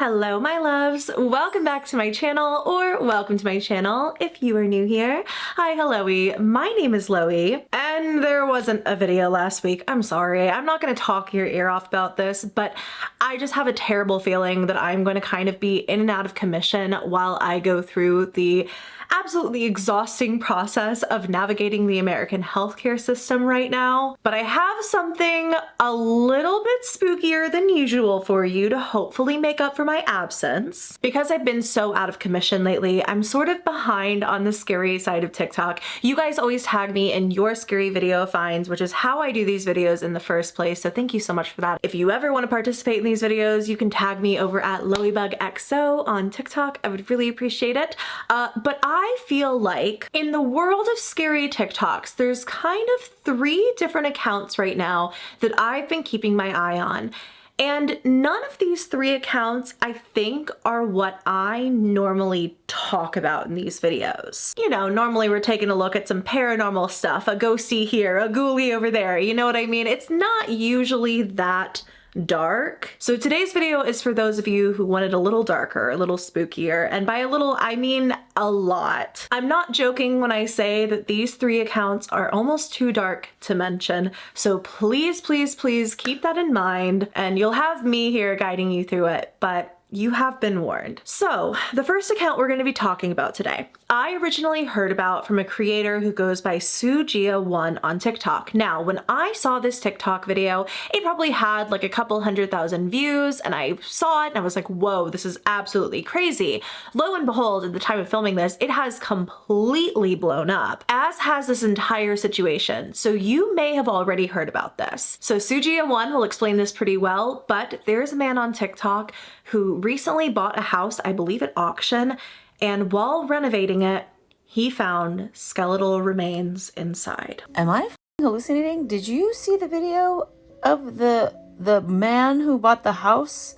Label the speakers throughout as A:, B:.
A: Hello my loves, welcome back to my channel, or welcome to my channel if you are new here. Hi, hello-y, my name is Loey, and there wasn't a video last week. I'm sorry, I'm not gonna talk your ear off about this, but I just have a terrible feeling that I'm going to kind of be in and out of commission while I go through the absolutely exhausting process of navigating the American healthcare system right now. But I have something a little bit spookier than usual for you to hopefully make up for my absence. Because I've been so out of commission lately, I'm sort of behind on the scary side of TikTok. You guys always tag me in your scary video finds, which is how I do these videos in the first place, so thank you so much for that. If you ever want to participate in these videos, you can tag me over at LoeyBugXO on TikTok. I would really appreciate it. But I feel like in the world of scary TikToks, there's kind of 3 different accounts right now that I've been keeping my eye on. And none of these 3 accounts, I think, are what I normally talk about in these videos. You know, normally we're taking a look at some paranormal stuff, a ghosty here, a ghoulie over there, you know what I mean? It's not usually that dark. So today's video is for those of you who want it a little darker, a little spookier, and by a little, I mean a lot. I'm not joking when I say that these 3 accounts are almost too dark to mention, so please, please, please keep that in mind, and you'll have me here guiding you through it, but you have been warned. So the first account we're going to be talking about today, I originally heard about from a creator who goes by Sugia1 on TikTok. Now, when I saw this TikTok video, it probably had like a couple 100,000 views, and I saw it and I was like, whoa, this is absolutely crazy. Lo and behold, at the time of filming this, it has completely blown up, as has this entire situation. So you may have already heard about this. So Sugia1 will explain this pretty well, but there's a man on TikTok who recently bought a house, I believe at auction, and while renovating it, he found skeletal remains inside.
B: Am I hallucinating? Did you see the video of the man who bought the house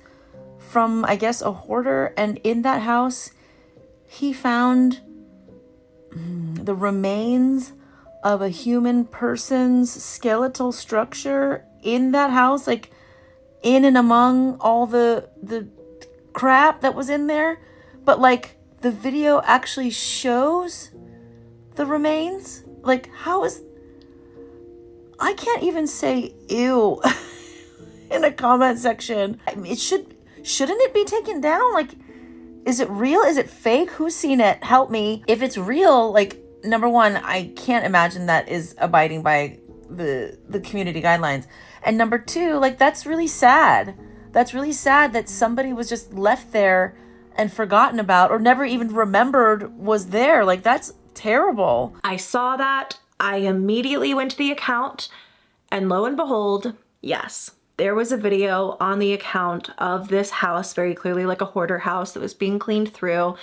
B: from, I guess, a hoarder, and in that house he found the remains of a human person's skeletal structure in that house, like in and among all the crap that was in there, but like the video actually shows the remains. Like, how is, I can't even say ew in a comment section. I mean, shouldn't it be taken down? Like, is it real? Is it fake? Who's seen it? Help me. If it's real, like, number one, I can't imagine that is abiding by the community guidelines. And number two, like, that's really sad. That's really sad that somebody was just left there and forgotten about, or never even remembered was there. Like, that's terrible.
A: I saw that, I immediately went to the account, and lo and behold, yes, there was a video on the account of this house, very clearly like a hoarder house that was being cleaned through,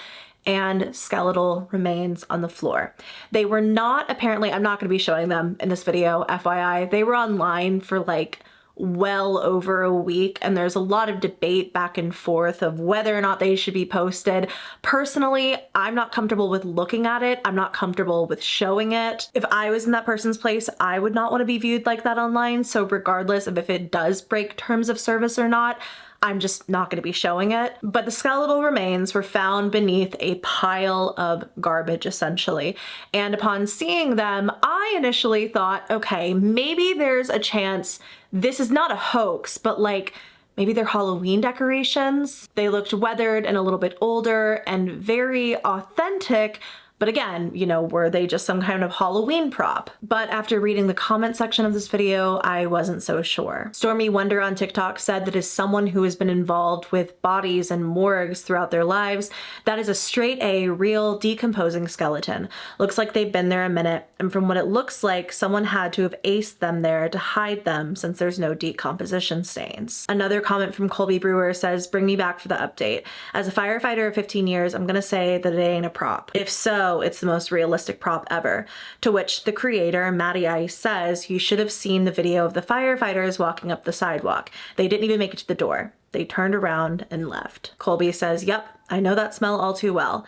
A: and skeletal remains on the floor. They were not, apparently, I'm not going to be showing them in this video, FYI, they were online for like well over a week, and there's a lot of debate back and forth of whether or not they should be posted. Personally, I'm not comfortable with looking at it. I'm not comfortable with showing it. If I was in that person's place, I would not want to be viewed like that online. So regardless of if it does break terms of service or not, I'm just not going to be showing it. But the skeletal remains were found beneath a pile of garbage, essentially. And upon seeing them, I initially thought, okay, maybe there's a chance this is not a hoax, but like maybe they're Halloween decorations. They looked weathered and a little bit older and very authentic. But again, you know, were they just some kind of Halloween prop? But after reading the comment section of this video, I wasn't so sure. Stormy Wonder on TikTok said that as someone who has been involved with bodies and morgues throughout their lives, that is a straight A, real decomposing skeleton. Looks like they've been there a minute, and from what it looks like, someone had to have aced them there to hide them since there's no decomposition stains. Another comment from Colby Brewer says, bring me back for the update. As a firefighter of 15 years, I'm gonna say that it ain't a prop. If so, it's the most realistic prop ever. To which the creator, Matty Ice, says you should have seen the video of the firefighters walking up the sidewalk. They didn't even make it to the door. They turned around and left. Colby says, yep, I know that smell all too well.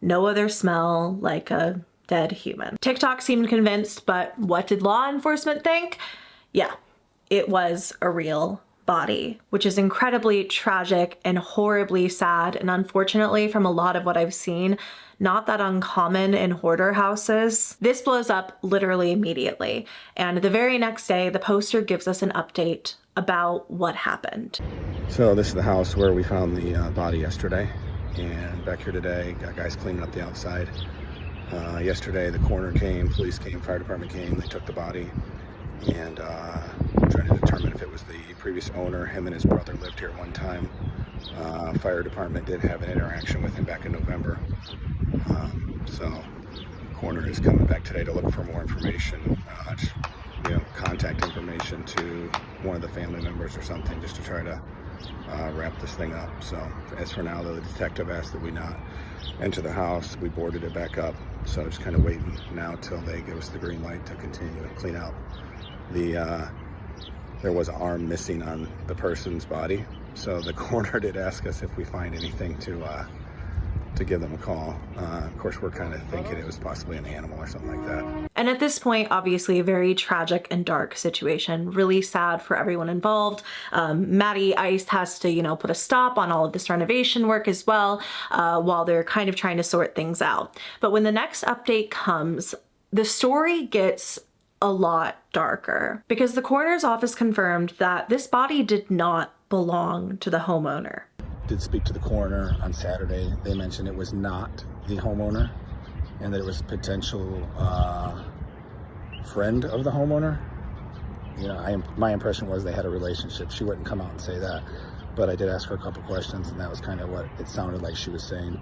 A: No other smell like a dead human. TikTok seemed convinced, but what did law enforcement think? Yeah, it was a real body, which is incredibly tragic and horribly sad. And unfortunately, from a lot of what I've seen, not that uncommon in hoarder houses. This blows up literally immediately. And the very next day, the poster gives us an update about what happened.
C: So this is the house where we found the body yesterday. And back here today, got guys cleaning up the outside. Yesterday, the coroner came, police came, fire department came, they took the body and trying to determine if it was the previous owner. Him and his brother lived here one time. Fire department did have an interaction with him back in November. So coroner is coming back today to look for more information, contact information to one of the family members or something, just to try to wrap this thing up. So as for now, though, the detective asked that we not enter the house. We boarded it back up, so just kind of waiting now till they give us the green light to continue and clean out. There was an arm missing on the person's body, so the coroner did ask us if we find anything to give them a call. Of course, we're kind of thinking it was possibly an animal or something like that.
A: And at this point, obviously a very tragic and dark situation, really sad for everyone involved. Matty Ice has to, put a stop on all of this renovation work as well, while they're kind of trying to sort things out. But when the next update comes, the story gets a lot darker because the coroner's office confirmed that this body did not belong to the homeowner.
C: Did speak to the coroner on Saturday. They mentioned it was not the homeowner and that it was a potential friend of the homeowner. My impression was they had a relationship. She wouldn't come out and say that, but I did ask her a couple questions, and that was kind of what it sounded like she was saying.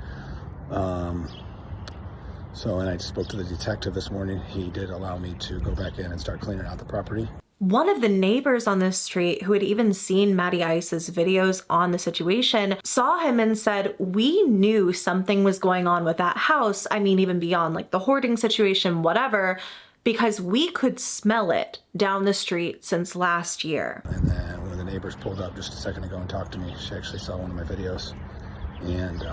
C: And I spoke to the detective this morning. He did allow me to go back in and start cleaning out the property.
A: One of the neighbors on this street who had even seen Matty Ice's videos on the situation saw him and said, we knew something was going on with that house. I mean, even beyond like the hoarding situation, whatever, because we could smell it down the street since last year.
C: And then one of the neighbors pulled up just a second ago and talked to me. She actually saw one of my videos and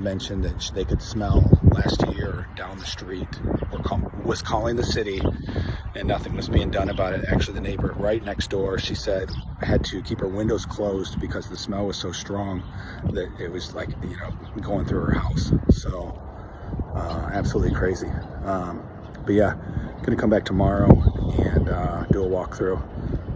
C: mentioned that they could smell last year down the street, or was calling the city, and nothing was being done about it. Actually, the neighbor right next door, she said, had to keep her windows closed because the smell was so strong that it was like, going through her house. So absolutely crazy. But yeah, gonna come back tomorrow and do a walkthrough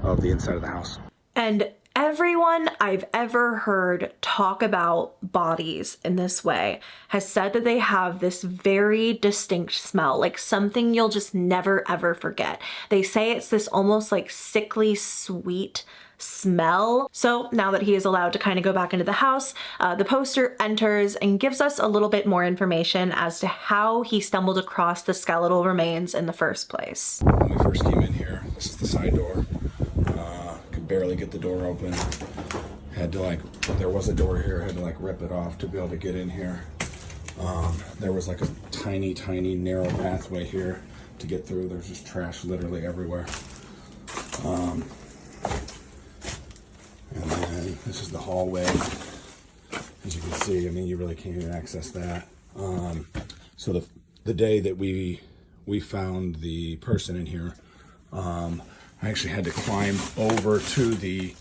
C: of the inside of the house.
A: And everyone I've ever heard talk about bodies in this way has said that they have this very distinct smell, like something you'll just never ever forget. They say it's this almost like sickly sweet smell. So now that he is allowed to kind of go back into the house, the poster enters and gives us a little bit more information as to how he stumbled across the skeletal remains in the first place.
C: When we first came in here, this is the side door. Could barely get the door open. Had to there was a door here, had to rip it off to be able to get in here. There was like a tiny, tiny narrow pathway here to get through. There's just trash literally everywhere. And then this is the hallway. As you can see, you really can't even access that. So the day that we found the person in here, I actually had to climb over to the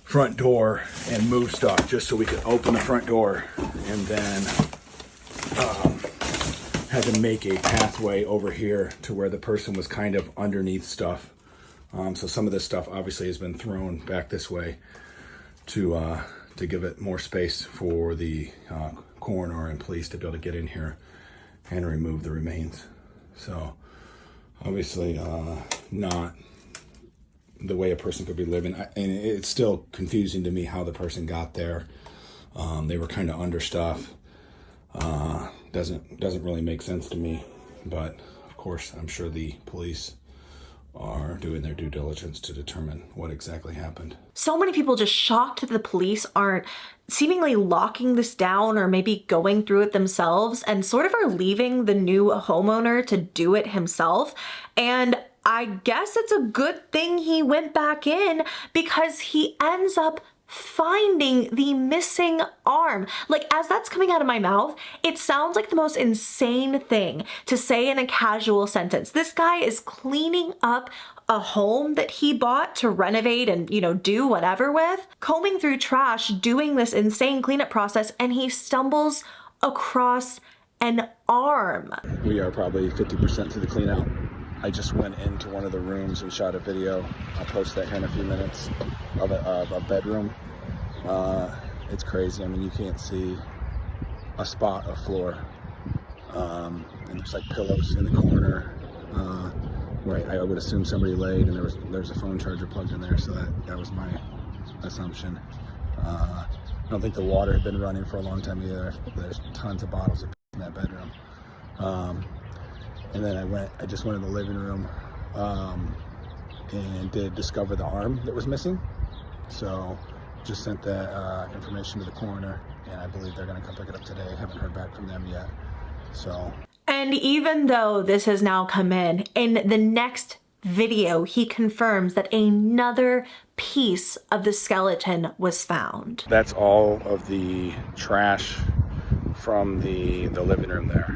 C: front door and move stuff just so we could open the front door, and then had to make a pathway over here to where the person was kind of underneath stuff. So some of this stuff obviously has been thrown back this way to give it more space for the coroner and police to be able to get in here and remove the remains. So obviously not the way a person could be living. And it's still confusing to me how the person got there. They were kind of under stuff. Doesn't really make sense to me, but of course I'm sure the police are doing their due diligence to determine what exactly happened.
A: So many people just shocked that the police aren't seemingly locking this down or maybe going through it themselves, and sort of are leaving the new homeowner to do it himself. And I guess it's a good thing he went back in, because he ends up finding the missing arm. As that's coming out of my mouth, it sounds like the most insane thing to say in a casual sentence. This guy is cleaning up a home that he bought to renovate and, you know, do whatever with, combing through trash, doing this insane cleanup process, and he stumbles across an arm.
C: We are probably 50% through the clean out. I just went into one of the rooms and shot a video. I'll post that here in a few minutes of a bedroom. It's crazy. I mean, you can't see a spot of floor. And there's like pillows in the corner where I would assume somebody laid, and there's a phone charger plugged in there, so that was my assumption. I don't think the water had been running for a long time either. There's tons of bottles of in that bedroom. And then I just went in the living room and did discover the arm that was missing. So just sent that information to the coroner, and I believe they're going to come pick it up today. I haven't heard back from them yet. So.
A: And even though this has now come in the next video, he confirms that another piece of the skeleton was found.
C: That's all of the trash from the living room there.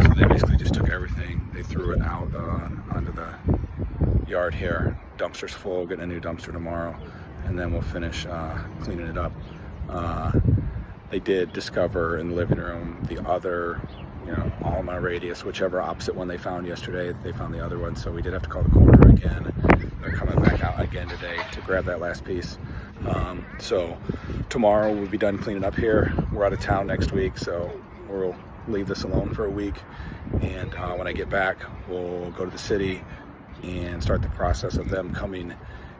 C: So they basically just took everything, they threw it out onto the yard here. Dumpster's full, getting a new dumpster tomorrow, and then we'll finish cleaning it up. They did discover in the living room the other, you know, Alma radius, whichever opposite one they found yesterday, they found the other one, so we did have to call the coroner again. They're coming back out again today to grab that last piece. So tomorrow we'll be done cleaning up here. We're out of town next week, so we'll leave this alone for a week, and when I get back, we'll go to the city and start the process of them coming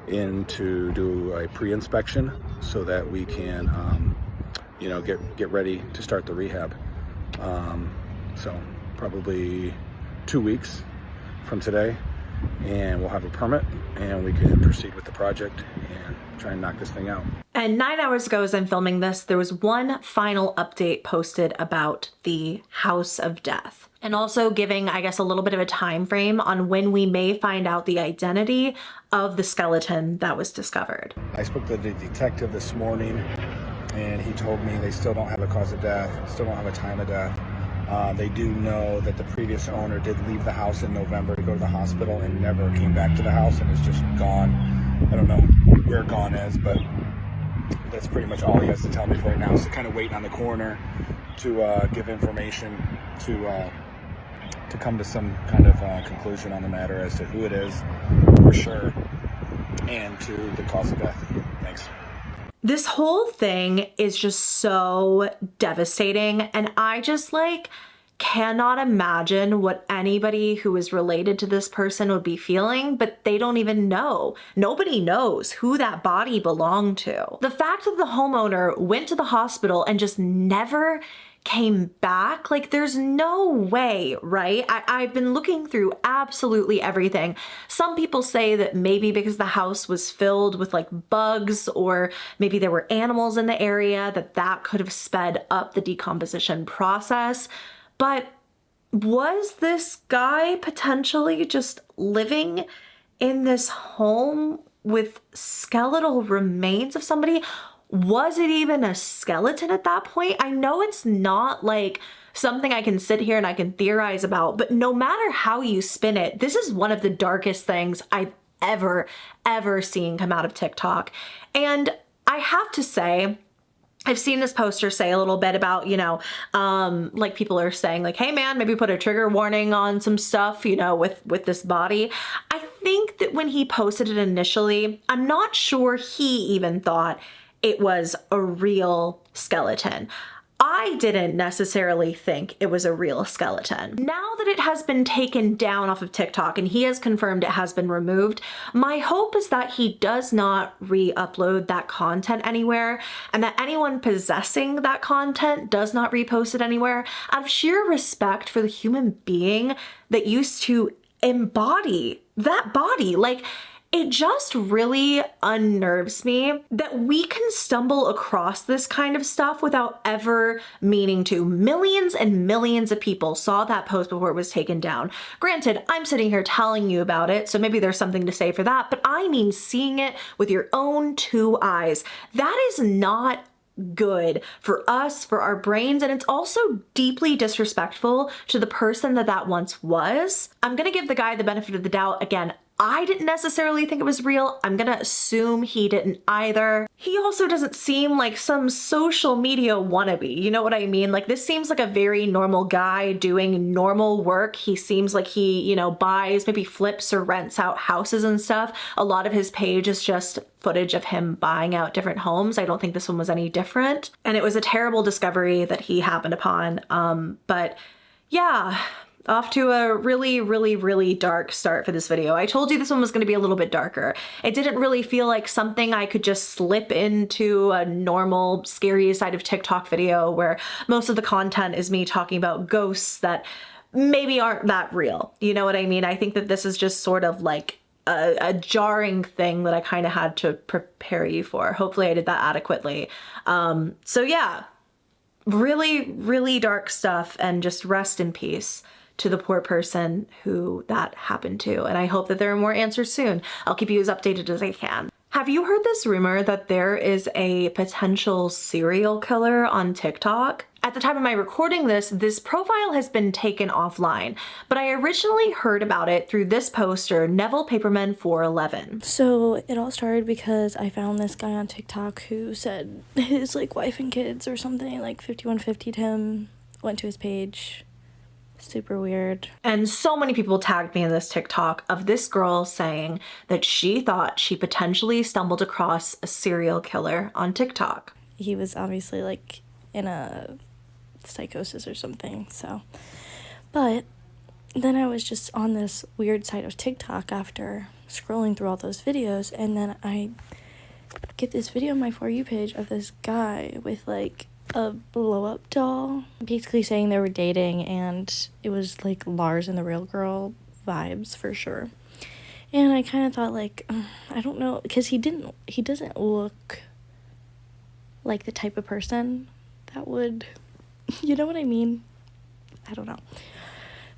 C: in to do a pre-inspection so that we can you know, get ready to start the rehab. So probably 2 weeks from today, and we'll have a permit and we can proceed with the project and try and knock this thing out.
A: And 9 hours ago as I'm filming this, there was one final update posted about the house of death, and also giving, I guess, a little bit of a time frame on when we may find out the identity of the skeleton that was discovered.
C: I spoke to the detective this morning, and he told me they still don't have a cause of death, still don't have a time of death. They do know that the previous owner did leave the house in November to go to the hospital and never came back to the house and is just gone. I don't know where gone is, but that's pretty much all he has to tell me for right now. So kind of waiting on the coroner to give information to come to some kind of conclusion on the matter as to who it is for sure and to the cause of death. Thanks.
A: This whole thing is just so devastating, and I just cannot imagine what anybody who is related to this person would be feeling, but they don't even know. Nobody knows who that body belonged to. The fact that the homeowner went to the hospital and just never came back, there's no way, right? I've been looking through absolutely everything. Some people say that maybe because the house was filled with bugs, or maybe there were animals in the area, that could have sped up the decomposition process. But was this guy potentially just living in this home with skeletal remains of somebody? Was it even a skeleton at that point? I know it's not something I can sit here and I can theorize about, but no matter how you spin it, this is one of the darkest things I've ever seen come out of TikTok. And I have to say, I've seen this poster say a little bit about, people are saying hey man, maybe put a trigger warning on some stuff, with this body. I think that when he posted it initially, I'm not sure he even thought it was a real skeleton. I didn't necessarily think it was a real skeleton. Now that it has been taken down off of TikTok and he has confirmed it has been removed, my hope is that he does not re-upload that content anywhere, and that anyone possessing that content does not repost it anywhere, out of sheer respect for the human being that used to embody that body. It just really unnerves me that we can stumble across this kind of stuff without ever meaning to. Millions and millions of people saw that post before it was taken down. Granted, I'm sitting here telling you about it, so maybe there's something to say for that, but I mean seeing it with your own two eyes. That is not good for us, for our brains, and it's also deeply disrespectful to the person that once was. I'm gonna give the guy the benefit of the doubt. Again, I didn't necessarily think it was real. I'm gonna assume he didn't either. He also doesn't seem like some social media wannabe, you know what I mean? Like, this seems like a very normal guy doing normal work. He seems like he, you know, buys, maybe flips or rents out houses and stuff. A lot of his page is just footage of him buying out different homes. I don't think this one was any different. And it was a terrible discovery that he happened upon. But yeah, off to a really, really, really dark start for this video. I told you this one was going to be a little bit darker. It didn't really feel like something I could just slip into a normal scary side of TikTok video where most of the content is me talking about ghosts that maybe aren't that real. You know what I mean? I think that this is just sort of like a jarring thing that I kind of had to prepare you for. Hopefully I did that adequately. So yeah, really, really dark stuff, and just rest in peace to the poor person who that happened to. And I hope that there are more answers soon. I'll keep you as updated as I can. Have you heard this rumor that there is a potential serial killer on TikTok? At the time of my recording this profile has been taken offline, but I originally heard about it through this poster, Neville Paperman 411.
D: So it all started because I found this guy on TikTok who said his like wife and kids or something, like 5150'd him, went to his page. Super weird.
A: And so many people tagged me in this TikTok of this girl saying that she thought she potentially stumbled across a serial killer on TikTok.
D: He was obviously like in a psychosis or something, so. But then I was just on this weird side of TikTok after scrolling through all those videos, and then I get this video on my For You page of this guy with like a blow-up doll, basically saying they were dating, and it was like Lars and the Real Girl vibes for sure. And I kind of thought like, I don't know, because he doesn't look like the type of person that would, you know what I mean? I don't know.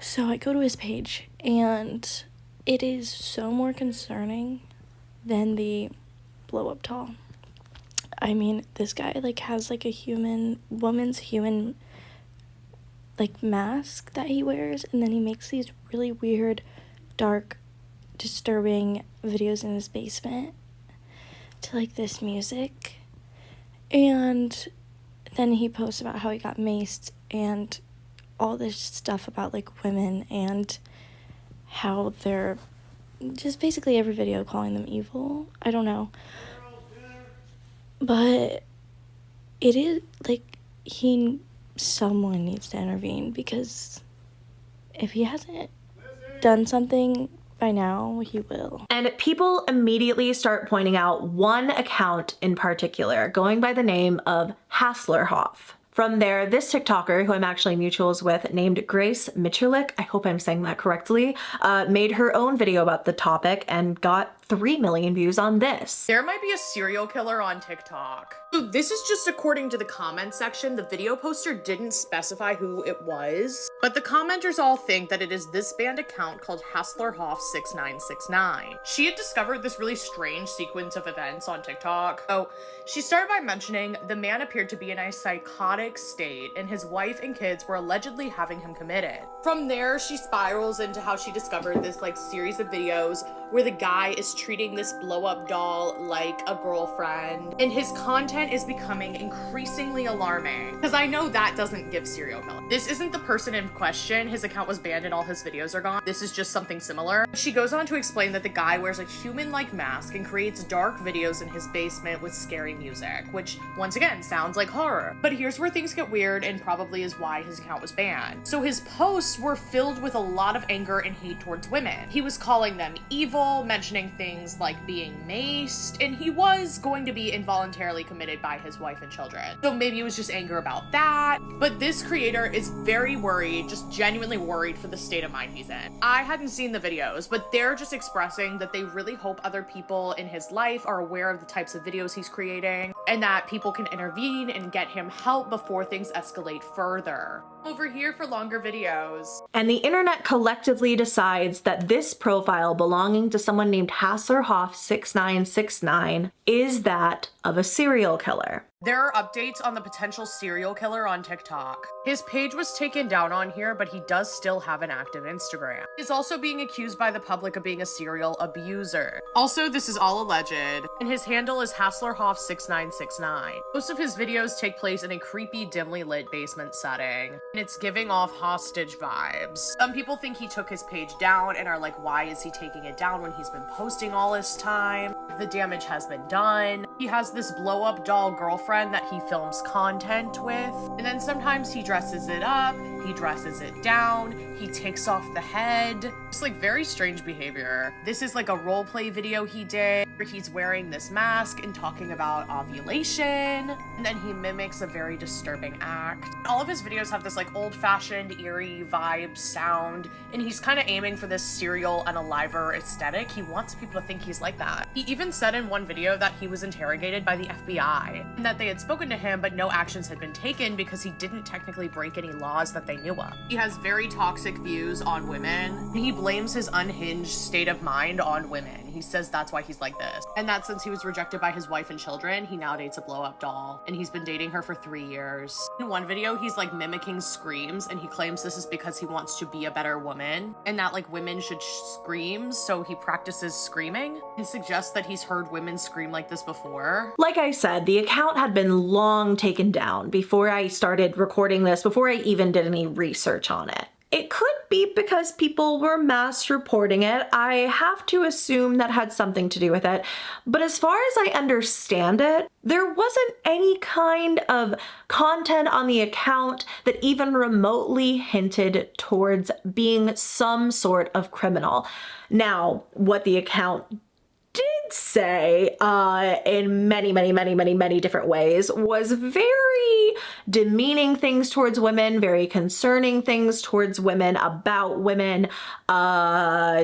D: So I go to his page, and it is so more concerning than the blow-up doll. I mean, this guy like has like a woman's human like mask that he wears, and then he makes these really weird, dark, disturbing videos in his basement to like this music. And then he posts about how he got maced and all this stuff about like women and how they're just basically every video calling them evil. I don't know. But it is like someone needs to intervene, because if he hasn't done something by now, he will.
A: And people immediately start pointing out one account in particular, going by the name of HasslerHoff. From there, this TikToker, who I'm actually mutuals with, named Grace.mitscherlich, I hope I'm saying that correctly, made her own video about the topic and got 3 million views on this.
E: There might be a serial killer on TikTok. So this is just according to the comment section. The video poster didn't specify who it was, but the commenters all think that it is this banned account called HasslerHoff 6969. She had discovered this really strange sequence of events on TikTok. So she started by mentioning the man appeared to be in a psychotic state, and his wife and kids were allegedly having him committed. From there, she spirals into how she discovered this like series of videos where the guy is treating this blow-up doll like a girlfriend, and his content is becoming increasingly alarming, because I know that doesn't give serial killer. This isn't the person in question. His account was banned and all his videos are gone. This is just something similar. She goes on to explain that the guy wears a human-like mask and creates dark videos in his basement with scary music, which once again sounds like horror. But here's where things get weird, and probably is why his account was banned. So his posts were filled with a lot of anger and hate towards women. He was calling them evil, mentioning things like being maced, and he was going to be involuntarily committed by his wife and children. So maybe it was just anger about that. But this creator is very worried, just genuinely worried for the state of mind he's in. I hadn't seen the videos, but they're just expressing that they really hope other people in his life are aware of the types of videos he's creating, and that people can intervene and get him help before things escalate further. Over here for longer videos.
A: And the internet collectively decides that this profile belonging to someone named HasslerHoff 6969 is that of a serial killer.
E: There are updates on the potential serial killer on TikTok. His page was taken down on here, but he does still have an active Instagram. He's also being accused by the public of being a serial abuser. Also, this is all alleged, and his handle is HasslerHoff 6969. Most of his videos take place in a creepy, dimly lit basement setting, and it's giving off hostage vibes. Some people think he took his page down and are like, why is he taking it down when he's been posting all this time? The damage has been done. He has this blow-up doll girlfriend that he films content with, and then sometimes he dresses it up, he dresses it down, he takes off the head. It's like very strange behavior. This is like a role play video he did where he's wearing this mask and talking about ovulation, and then he mimics a very disturbing act. All of his videos have this like old-fashioned eerie vibe sound, and he's kind of aiming for this serial unaliver aesthetic. He wants people to think he's like that. He even said in one video that he was interrogated by the FBI and that they had spoken to him, but no actions had been taken because he didn't technically break any laws that they knew of. He has very toxic views on women, and he blames his unhinged state of mind on women. He says that's why he's like this. And that since he was rejected by his wife and children, he now dates a blow-up doll, and he's been dating her for 3 years. In one video, he's like mimicking screams, and he claims this is because he wants to be a better woman, and that like women should scream, so he practices screaming, and suggests that he's heard women scream like this before.
A: Like I said, the account had been long taken down before I started recording this, before I even did any research on it. It could be because people were mass reporting it. I have to assume that had something to do with it. But as far as I understand it, there wasn't any kind of content on the account that even remotely hinted towards being some sort of criminal. Now, what the account did say in many different ways was very demeaning things towards women, very concerning things towards women, about women,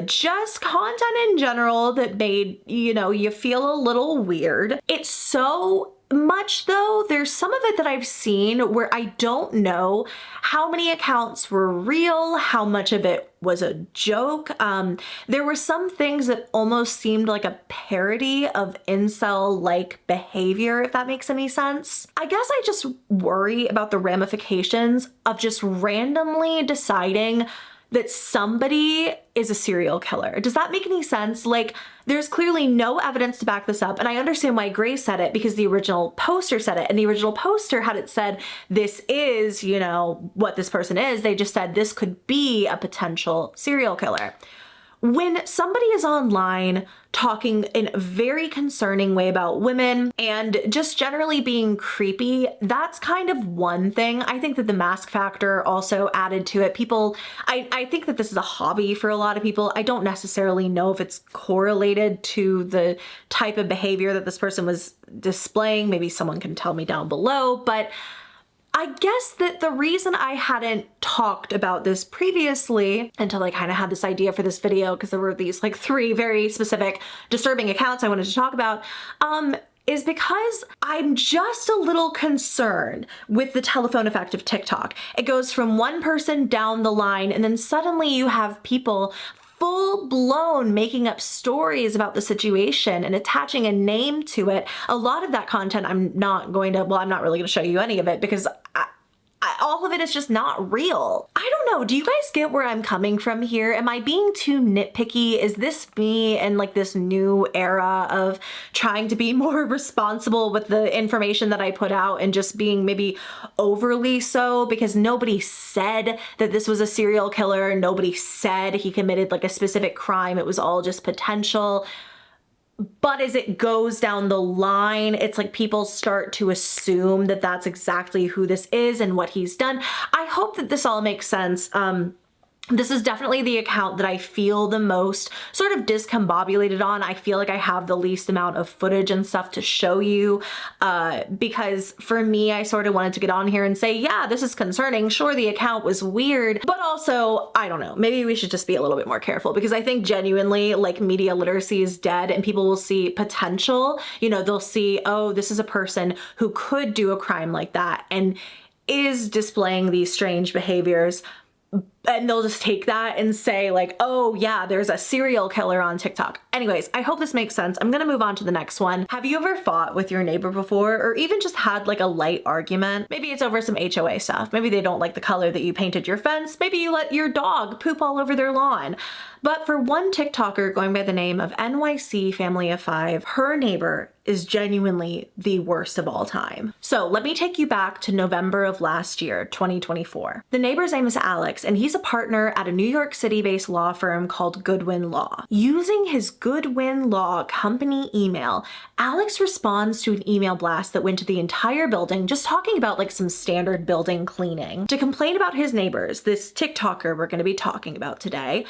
A: just content in general that made, you know, you feel a little weird. It's so much though, there's some of it that I've seen where I don't know how many accounts were real, how much of it was a joke. There were some things that almost seemed like a parody of incel-like behavior, if that makes any sense. I guess I just worry about the ramifications of just randomly deciding that somebody is a serial killer. Does that make any sense? Like, there's clearly no evidence to back this up, and I understand why Grace said it because the original poster said it, and the original poster had it said, this is, you know, what this person is. They just said this could be a potential serial killer. When somebody is online talking in a very concerning way about women and just generally being creepy, that's kind of one thing. I think that the mask factor also added to it. People, I think that this is a hobby for a lot of people. I don't necessarily know if it's correlated to the type of behavior that this person was displaying. Maybe someone can tell me down below, but I guess that the reason I hadn't talked about this previously until I kind of had this idea for this video, because there were these like 3 very specific disturbing accounts I wanted to talk about, is because I'm just a little concerned with the telephone effect of TikTok. It goes from one person down the line, and then suddenly you have people full-blown making up stories about the situation and attaching a name to it. A lot of that content I'm not really going to show you any of it because all of it is just not real. I don't know. Do you guys get where I'm coming from here? Am I being too nitpicky? Is this me in like this new era of trying to be more responsible with the information that I put out and just being maybe overly so because nobody said that this was a serial killer? Nobody said he committed like a specific crime. It was all just potential. But as it goes down the line, it's like people start to assume that that's exactly who this is and what he's done. I hope that this all makes sense. This is definitely the account that I feel the most sort of discombobulated on. I feel like I have the least amount of footage and stuff to show you because for me, I sort of wanted to get on here and say, yeah, this is concerning. Sure, the account was weird, but also, I don't know, maybe we should just be a little bit more careful because I think genuinely like media literacy is dead and people will see potential. You know, they'll see, oh, this is a person who could do a crime like that and is displaying these strange behaviors. and they'll just take that and say like, oh yeah, there's a serial killer on TikTok. Anyways, I hope this makes sense. I'm gonna move on to the next one. Have you ever fought with your neighbor before, or even just had like a light argument? Maybe it's over some HOA stuff. Maybe they don't like the color that you painted your fence. Maybe you let your dog poop all over their lawn. But for one TikToker going by the name of NYC Family of 5, her neighbor is genuinely the worst of all time. So let me take you back to November of last year, 2024. The neighbor's name is Alex, and he's a partner at a New York City-based law firm called Goodwin Law. Using his Goodwin Law company email, Alex responds to an email blast that went to the entire building, just talking about like some standard building cleaning, to complain about his neighbors, this TikToker we're going to be talking about today.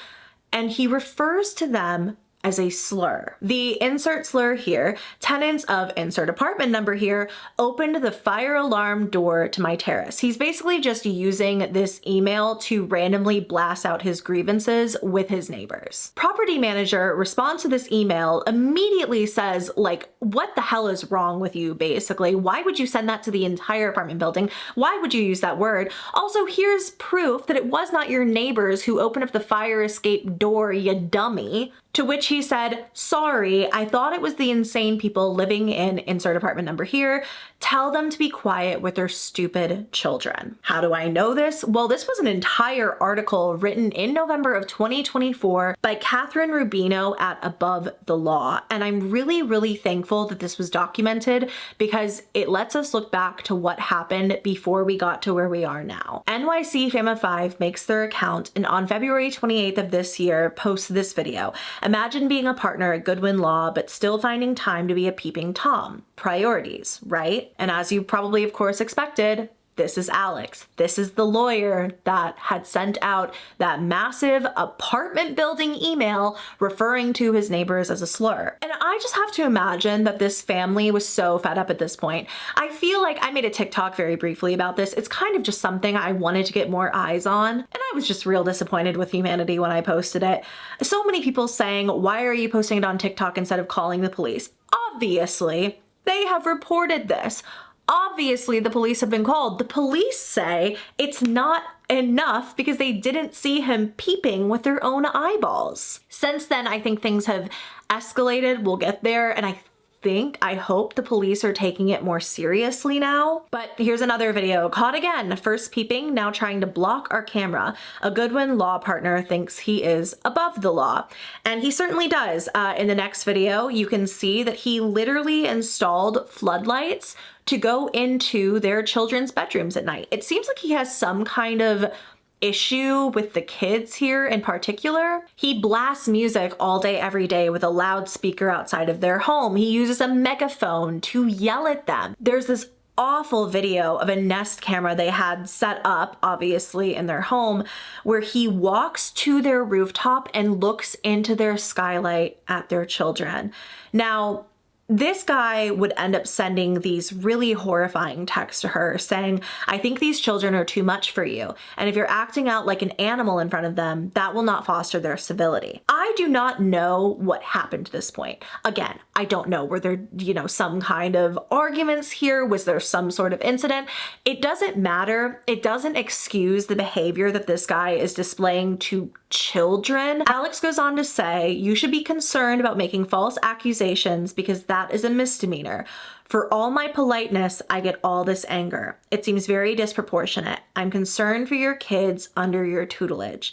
A: And he refers to them as a slur. The insert slur here, tenants of insert apartment number here, opened the fire alarm door to my terrace. He's basically just using this email to randomly blast out his grievances with his neighbors. Property manager responds to this email, immediately says like, what the hell is wrong with you, basically? Why would you send that to the entire apartment building? Why would you use that word? Also, here's proof that it was not your neighbors who opened up the fire escape door, you dummy. To which he said, sorry, I thought it was the insane people living in insert apartment number here. Tell them to be quiet with their stupid children. How do I know this? Well, this was an entire article written in November of 2024 by Catherine Rubino at Above the Law. And I'm really, really thankful that this was documented because it lets us look back to what happened before we got to where we are now. NYC Fam of 5 makes their account and on February 28th of this year posts this video. Imagine being a partner at Goodwin Law, but still finding time to be a peeping Tom. Priorities, right? And as you probably, of course, expected, this is Alex. This is the lawyer that had sent out that massive apartment building email referring to his neighbors as a slur. And I just have to imagine that this family was so fed up at this point. I feel like I made a TikTok very briefly about this. It's kind of just something I wanted to get more eyes on. And I was just real disappointed with humanity when I posted it. So many people saying, why are you posting it on TikTok instead of calling the police? Obviously, they have reported this. Obviously, the police have been called. The police say it's not enough because they didn't see him peeping with their own eyeballs. Since then, I think things have escalated. We'll get there. And I hope the police are taking it more seriously now. But here's another video. Caught again, first peeping, now trying to block our camera. A Goodwin Law partner thinks he is above the law. And he certainly does. In the next video, you can see that he literally installed floodlights to go into their children's bedrooms at night. It seems like he has some kind of issue with the kids here in particular. He blasts music all day, every day with a loudspeaker outside of their home. He uses a megaphone to yell at them. There's this awful video of a Nest camera they had set up, obviously, in their home, where he walks to their rooftop and looks into their skylight at their children. Now, this guy would end up sending these really horrifying texts to her saying, I think these children are too much for you. And if you're acting out like an animal in front of them, that will not foster their civility. I do not know what happened to this point. Again, I don't know. Were there, some kind of arguments here? Was there some sort of incident? It doesn't matter. It doesn't excuse the behavior that this guy is displaying to children. Alex goes on to say, you should be concerned about making false accusations because that is a misdemeanor. For all my politeness, I get all this anger. It seems very disproportionate. I'm concerned for your kids under your tutelage.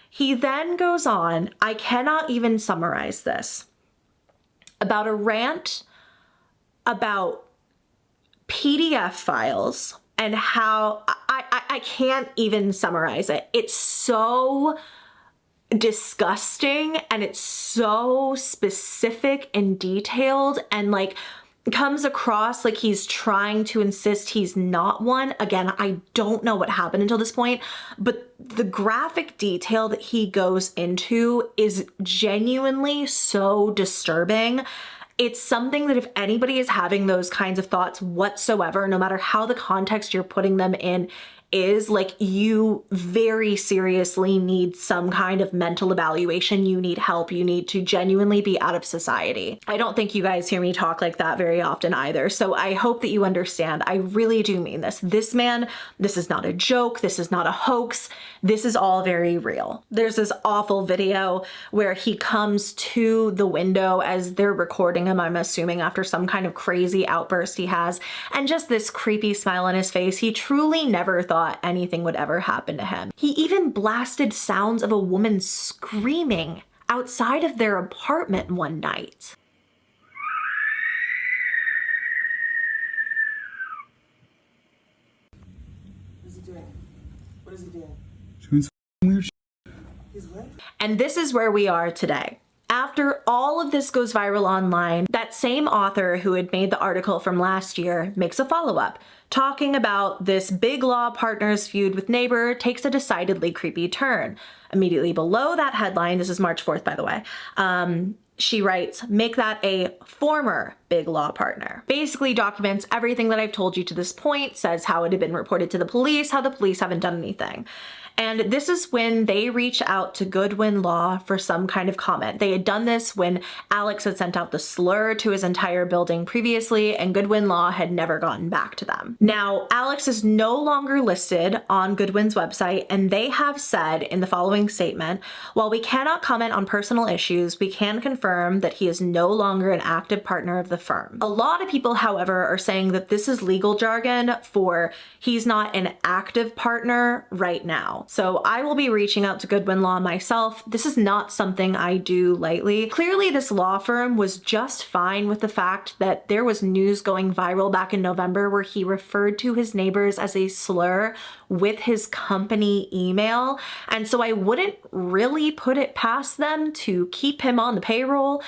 A: He then goes on, I cannot even summarize this, about a rant about PDF files and how I can't even summarize it. It's so disgusting and it's so specific and detailed and comes across like he's trying to insist he's not one. Again, I don't know what happened until this point, but the graphic detail that he goes into is genuinely so disturbing. It's something that if anybody is having those kinds of thoughts whatsoever, no matter how the context you're putting them in, is, like, you very seriously need some kind of mental evaluation. You need help. You need to genuinely be out of society. I don't think you guys hear me talk like that very often either. So I hope that you understand. I really do mean this. This man, this is not a joke. This is not a hoax. This is all very real. There's this awful video where he comes to the window as they're recording him, I'm assuming after some kind of crazy outburst he has, and just this creepy smile on his face. He truly never thought anything would ever happen to him. He even blasted sounds of a woman screaming outside of their apartment one night.
F: What is he doing? What is he doing?
C: Doing some weird shit.
F: He's what?
A: And this is where we are today. After all of this goes viral online, that same author who had made the article from last year makes a follow-up, talking about this big law partner's feud with neighbor takes a decidedly creepy turn. Immediately below that headline, this is March 4th, by the way, she writes, make that a former big law partner. Basically documents everything that I've told you to this point, says how it had been reported to the police, how the police haven't done anything. And this is when they reach out to Goodwin Law for some kind of comment. They had done this when Alex had sent out the slur to his entire building previously, and Goodwin Law had never gotten back to them. Now, Alex is no longer listed on Goodwin's website, and they have said in the following statement, while we cannot comment on personal issues, we can confirm that he is no longer an active partner of the firm. A lot of people, however, are saying that this is legal jargon for he's not an active partner right now. So I will be reaching out to Goodwin Law myself. This is not something I do lightly. Clearly, this law firm was just fine with the fact that there was news going viral back in November where he referred to his neighbors as a slur with his company email. And so I wouldn't really put it past them to keep him on the payroll,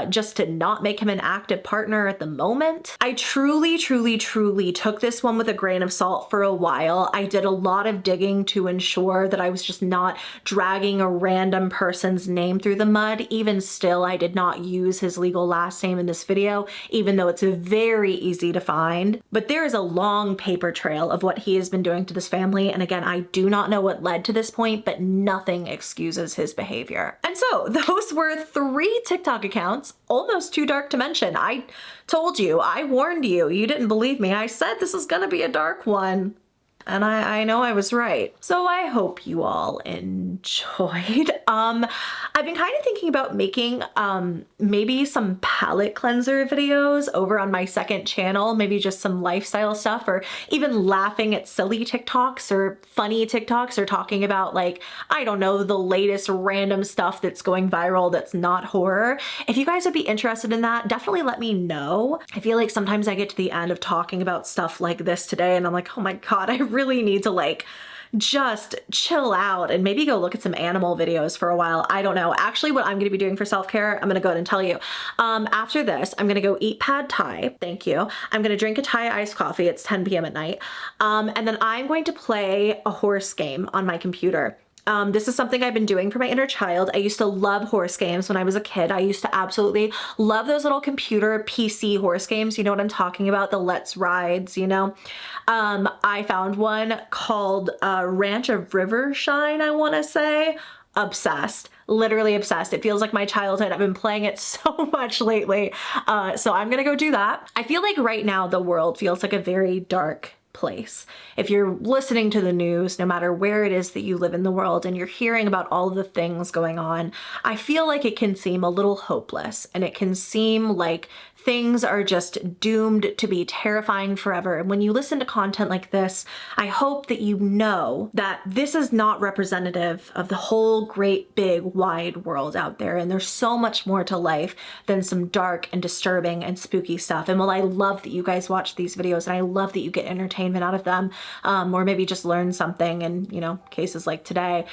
A: just to not make him an active partner at the moment. I truly took this one with a grain of salt for a while. I did a lot of digging to ensure that I was just not dragging a random person's name through the mud. Even still, I did not use his legal last name in this video, even though it's very easy to find. But there is a long paper trail of what he has been doing to this family. And again, I do not know what led to this point, but nothing excuses his behavior. And so those were 3 TikTok accounts, almost too dark to mention. I told you, I warned you, you didn't believe me. I said this is gonna be a dark one. And I know I was right. So I hope you all enjoyed. I've been kind of thinking about making maybe some palette cleanser videos over on my second channel, maybe just some lifestyle stuff, or even laughing at silly TikToks or funny TikToks, or talking about, like, I don't know, the latest random stuff that's going viral that's not horror. If you guys would be interested in that, definitely let me know. I feel like sometimes I get to the end of talking about stuff like this today and I'm like, oh my God, I really need to, like, just chill out and maybe go look at some animal videos for a while. I don't know. Actually, what I'm going to be doing for self-care, I'm going to go ahead and tell you. After this, I'm going to go eat pad thai. Thank you. I'm going to drink a Thai iced coffee. It's 10 p.m. at night. And then I'm going to play a horse game on my computer. This is something I've been doing for my inner child. I used to love horse games when I was a kid. I used to absolutely love those little computer PC horse games. You know what I'm talking about? The Let's Rides, you know? I found one called Ranch of Rivershine, I want to say. Obsessed, literally obsessed. It feels like my childhood. I've been playing it so much lately. So I'm gonna go do that. I feel like right now the world feels like a very dark place. If you're listening to the news, no matter where it is that you live in the world, and you're hearing about all of the things going on, I feel like it can seem a little hopeless, and it can seem like things are just doomed to be terrifying forever. And when you listen to content like this, I hope that you know that this is not representative of the whole great big wide world out there. And there's so much more to life than some dark and disturbing and spooky stuff. And while I love that you guys watch these videos and I love that you get entertainment out of them, or maybe just learn something in, you know, cases like today,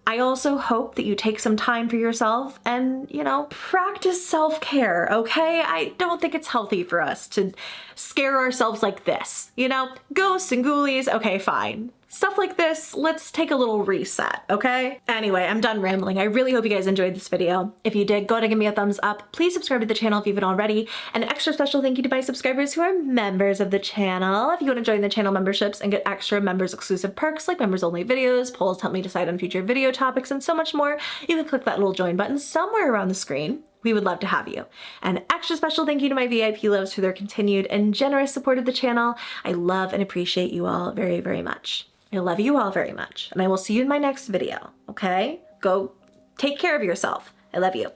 A: I also hope that you take some time for yourself and, you know, practice self-care, okay? I don't think it's healthy for us to scare ourselves like this, you know? Ghosts and ghoulies, okay, fine. stuff like this, let's take a little reset, okay? Anyway, I'm done rambling. I really hope you guys enjoyed this video. If you did, go ahead and give me a thumbs up. Please subscribe to the channel if you haven't already. An extra special thank you to my subscribers who are members of the channel. If you want to join the channel memberships and get extra members exclusive perks like members only videos, polls to help me decide on future video topics, and so much more, you can click that little join button somewhere around the screen. We would love to have you. An extra special thank you to my VIP loves for their continued and generous support of the channel. I love and appreciate you all very, very much. I love you all very much, and I will see you in my next video, okay? Go take care of yourself. I love you.